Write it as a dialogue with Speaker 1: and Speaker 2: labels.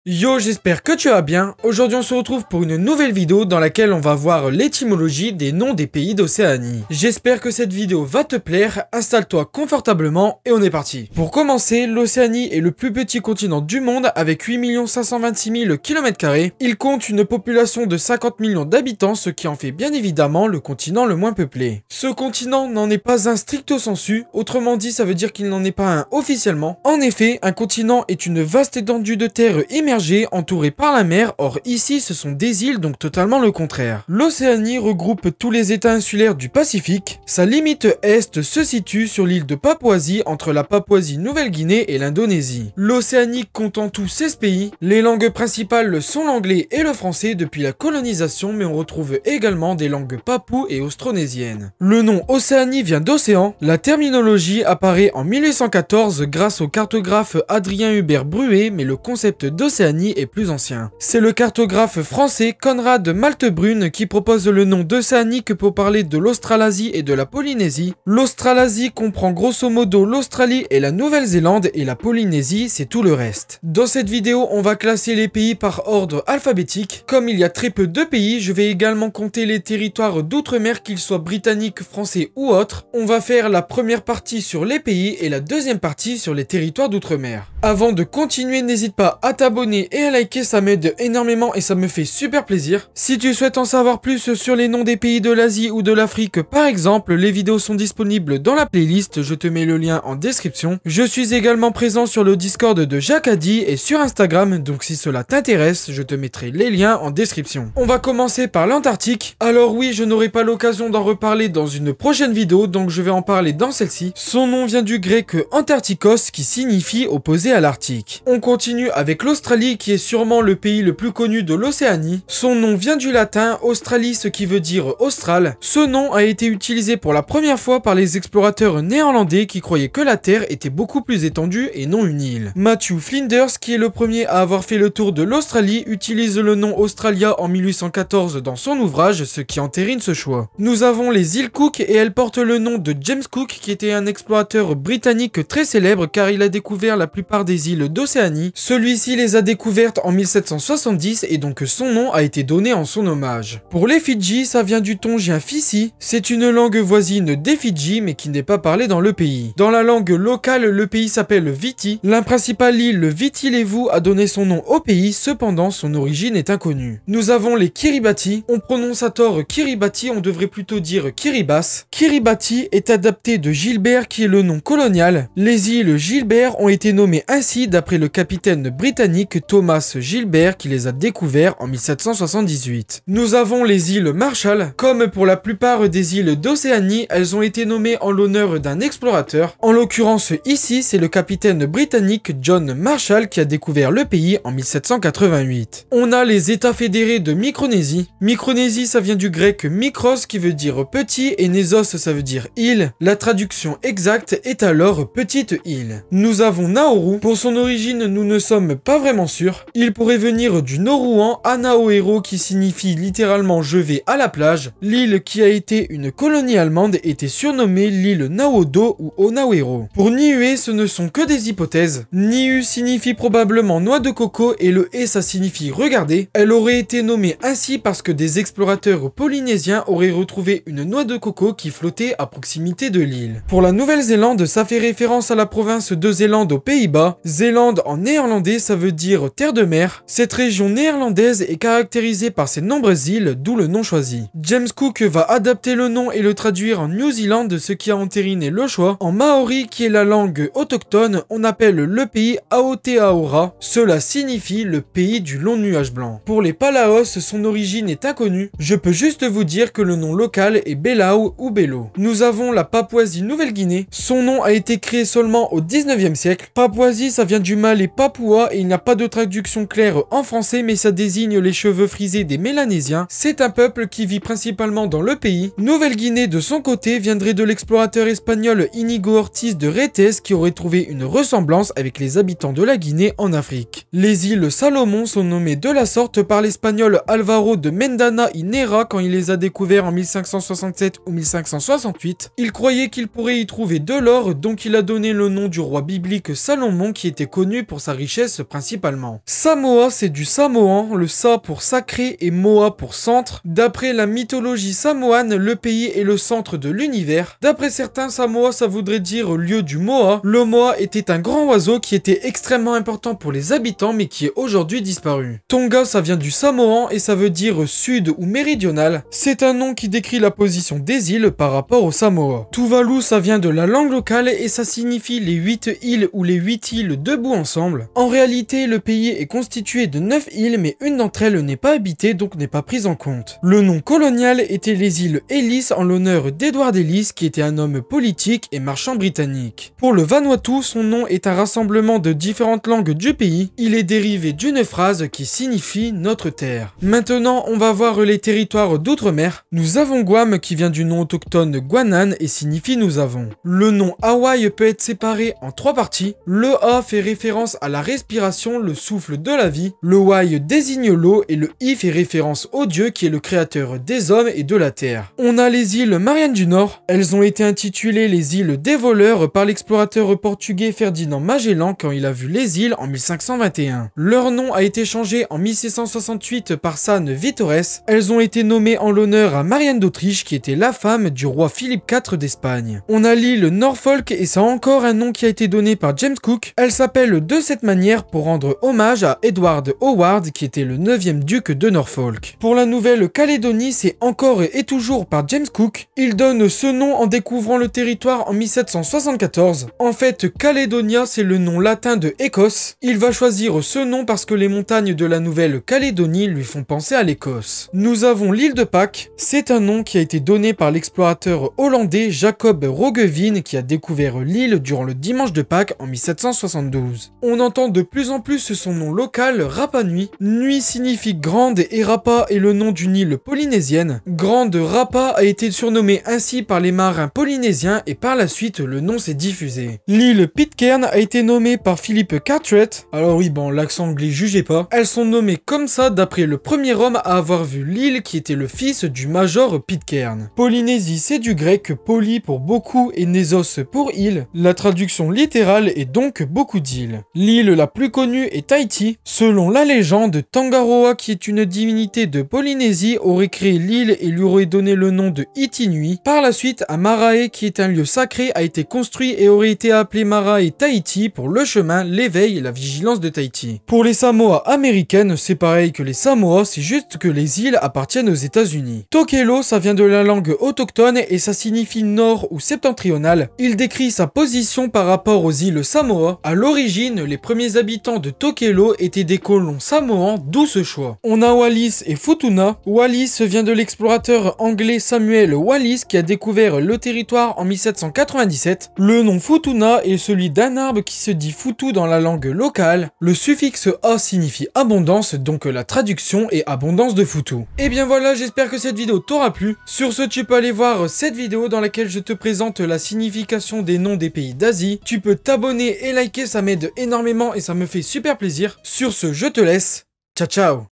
Speaker 1: Yo, j'espère que tu vas bien. Aujourd'hui on se retrouve pour une nouvelle vidéo dans laquelle on va voir l'étymologie des noms des pays d'Océanie. J'espère que cette vidéo va te plaire, installe-toi confortablement et on est parti. Pour commencer, l'Océanie est le plus petit continent du monde avec 8 526 000 km². Il compte une population de 50 millions d'habitants, ce qui en fait bien évidemment le continent le moins peuplé. Ce continent n'en est pas un stricto sensu, autrement dit ça veut dire qu'il n'en est pas un officiellement. En effet, un continent est une vaste étendue de terre immergée entouré par la mer, or ici ce sont des îles, donc totalement le contraire. L'Océanie regroupe tous les états insulaires du Pacifique. Sa limite est se situe sur l'île de Papouasie entre la Papouasie-Nouvelle-Guinée et l'Indonésie. L'Océanie compte en tout 16 pays. Les langues principales sont l'anglais et le français depuis la colonisation, mais on retrouve également des langues papoues et austronésiennes. Le nom Océanie vient d'océan. La terminologie apparaît en 1814 grâce au cartographe Adrien Hubert Bruet, mais le concept d'Océanie est plus ancien. C'est le cartographe français Conrad Maltebrune qui propose le nom d'Océanique pour parler de l'Australasie et de la Polynésie. L'Australasie comprend grosso modo l'Australie et la Nouvelle-Zélande et la Polynésie c'est tout le reste. Dans cette vidéo on va classer les pays par ordre alphabétique. Comme il y a très peu de pays, je vais également compter les territoires d'outre-mer qu'ils soient britanniques, français ou autres. On va faire la première partie sur les pays et la deuxième partie sur les territoires d'outre-mer. Avant de continuer, n'hésite pas à t'abonner et à liker, ça m'aide énormément et ça me fait super plaisir. Si tu souhaites en savoir plus sur les noms des pays de l'Asie ou de l'Afrique par exemple, les vidéos sont disponibles dans la playlist, je te mets le lien en description. Je suis également présent sur le Discord de Jacadi et sur Instagram, donc si cela t'intéresse, je te mettrai les liens en description. On va commencer par l'Antarctique. Alors oui, je n'aurai pas l'occasion d'en reparler dans une prochaine vidéo, donc je vais en parler dans celle-ci. Son nom vient du grec Antarktikos qui signifie opposé à l'Arctique. On continue avec l'Australie qui est sûrement le pays le plus connu de l'Océanie. Son nom vient du latin Australie, ce qui veut dire austral. Ce nom a été utilisé pour la première fois par les explorateurs néerlandais qui croyaient que la Terre était beaucoup plus étendue et non une île. Matthew Flinders, qui est le premier à avoir fait le tour de l'Australie, utilise le nom Australia en 1814 dans son ouvrage, ce qui entérine ce choix. Nous avons les îles Cook et elles portent le nom de James Cook qui était un explorateur britannique très célèbre car il a découvert la plupart des îles d'Océanie. Celui-ci les a découvertes en 1770 et donc son nom a été donné en son hommage. Pour les Fidji, ça vient du tongien Fisi, c'est une langue voisine des Fidji mais qui n'est pas parlée dans le pays. Dans la langue locale, le pays s'appelle Viti. La principale île, Viti Levu, a donné son nom au pays, cependant son origine est inconnue. Nous avons les Kiribati, on prononce à tort Kiribati, on devrait plutôt dire Kiribati. Kiribati est adapté de Gilbert qui est le nom colonial. Les îles Gilbert ont été nommées ainsi d'après le capitaine britannique Thomas Gilbert qui les a découverts en 1778. Nous avons les îles Marshall. Comme pour la plupart des îles d'Océanie, elles ont été nommées en l'honneur d'un explorateur. En l'occurrence ici, c'est le capitaine britannique John Marshall qui a découvert le pays en 1788. On a les États fédérés de Micronésie. Micronésie, ça vient du grec mikros qui veut dire petit et nésos ça veut dire île. La traduction exacte est alors petite île. Nous avons Nauru. Pour son origine, nous ne sommes pas vraiment sûrs. Il pourrait venir du Norouan Anaohero qui signifie littéralement je vais à la plage. L'île qui a été une colonie allemande était surnommée l'île Naodo ou Onaohero. Pour Niue, ce ne sont que des hypothèses. Niue signifie probablement noix de coco et le E ça signifie regarder. Elle aurait été nommée ainsi parce que des explorateurs polynésiens auraient retrouvé une noix de coco qui flottait à proximité de l'île. Pour la Nouvelle-Zélande, ça fait référence à la province de Zélande aux Pays-Bas. Zélande en néerlandais ça veut dire terre de mer. Cette région néerlandaise est caractérisée par ses nombreuses îles, d'où le nom choisi. James Cook va adapter le nom et le traduire en New Zealand, ce qui a entériné le choix. En maori, qui est la langue autochtone, on appelle le pays Aotearoa. Cela signifie le pays du long nuage blanc. Pour les Palaos, son origine est inconnue. Je peux juste vous dire que le nom local est Belau ou Belo. Nous avons la Papouasie-Nouvelle-Guinée. Son nom a été créé seulement au 19e siècle. Papouasie, ça vient du malais Papua et il n'y a pas de traduction claire en français, mais ça désigne les cheveux frisés des Mélanésiens. C'est un peuple qui vit principalement dans le pays. Nouvelle-Guinée, de son côté, viendrait de l'explorateur espagnol Inigo Ortiz de Retes qui aurait trouvé une ressemblance avec les habitants de la Guinée en Afrique. Les îles Salomon sont nommées de la sorte par l'espagnol Alvaro de Mendana y Nera quand il les a découverts en 1567 ou 1568. Il croyait qu'il pourrait y trouver de l'or, donc il a donné le nom du roi biblique Salomon qui était connu pour sa richesse principalement. principalement. Samoa, c'est du samoan, le sa pour sacré et moa pour centre. D'après la mythologie samoane, le pays est le centre de l'univers. D'après certains, Samoa, ça voudrait dire lieu du moa. Le moa était un grand oiseau qui était extrêmement important pour les habitants, mais qui est aujourd'hui disparu. Tonga, ça vient du samoan et ça veut dire sud ou méridional. C'est un nom qui décrit la position des îles par rapport au Samoa. Tuvalu, ça vient de la langue locale et ça signifie les 8 îles ou les 8 îles debout ensemble. En réalité, le pays est constitué de 9 îles, mais une d'entre elles n'est pas habitée, donc n'est pas prise en compte. Le nom colonial était les îles Ellis en l'honneur d'Edward Ellis, qui était un homme politique et marchand britannique. Pour le Vanuatu, son nom est un rassemblement de différentes langues du pays. Il est dérivé d'une phrase qui signifie notre terre. Maintenant, on va voir les territoires d'outre-mer. Nous avons Guam qui vient du nom autochtone Guanan et signifie nous avons. Le nom Hawaï peut être séparé en 3 parties. Le A fait référence à la respiration, le souffle de la vie. Le Y désigne l'eau et le I fait référence au Dieu qui est le créateur des hommes et de la terre. On a les îles Mariannes du Nord. Elles ont été intitulées les îles des voleurs par l'explorateur portugais Ferdinand Magellan quand il a vu les îles en 1521. Leur nom a été changé en 1668 par San Vitores. Elles ont été nommées en l'honneur à Marianne d'Autriche qui était la femme du roi Philippe IV d'Espagne. On a l'île Norfolk et ça a encore un nom qui a été donné par James Cook. Elle s'appelle de cette manière pour rendre hommage à Edward Howard qui était le 9e duc de Norfolk. Pour la Nouvelle-Calédonie, c'est encore et toujours par James Cook. Il donne ce nom en découvrant le territoire en 1774. En fait, Calédonia, c'est le nom latin de Écosse. Il va choisir ce nom parce que les montagnes de la Nouvelle-Calédonie lui font penser à l'Écosse. Nous avons l'île de Pâques. C'est un nom qui a été donné par l'explorateur hollandais Jacob Roggeveen qui a découvert l'île durant le dimanche de Pâques en 1772. On entend de plus en plus son nom local, Rapa Nui. Nui signifie grande et Rapa est le nom d'une île polynésienne. Grande Rapa a été surnommée ainsi par les marins polynésiens et par la suite le nom s'est diffusé. L'île Pitcairn a été nommée par Philip Carteret. Alors oui, bon, l'accent anglais jugez pas. Elles sont nommées comme ça d'après le premier homme à avoir vu l'île qui était le fils du major Pitcairn. Polynésie, c'est du grec poly pour beaucoup et nésos pour île. La traduction littérale est donc beaucoup d'îles. L'île la plus connue est Tahiti. Selon la légende, Tangaroa, qui est une divinité de Polynésie, aurait créé l'île et lui aurait donné le nom de Itinui. Par la suite, Marae, qui est un lieu sacré, a été construit et aurait été appelé Marae Tahiti pour le chemin, l'éveil et la vigilance de Tahiti. Pour les Samoa américaines, c'est pareil que les Samoa, c'est juste que les îles appartiennent aux États-Unis. Tokelau, ça vient de la langue autochtone et ça signifie nord ou septentrional. Il décrit sa position par rapport aux îles Samoa. À l'origine, les premiers habitants de Tokelau étaient des colons samoans, d'où ce choix. On a Wallis et Futuna. Wallis vient de l'explorateur anglais Samuel Wallis qui a découvert le territoire en 1797. Le nom Futuna est celui d'un arbre qui se dit Futu dans la langue locale. Le suffixe A signifie abondance, donc la traduction est abondance de Futu. Et bien voilà, j'espère que cette vidéo t'aura plu. Sur ce, tu peux aller voir cette vidéo dans laquelle je te présente la signification des noms des pays d'Asie. Tu peux t'abonner et liker, ça m'aide énormément et ça me fait super plaisir. Sur ce, je te laisse. Ciao ciao.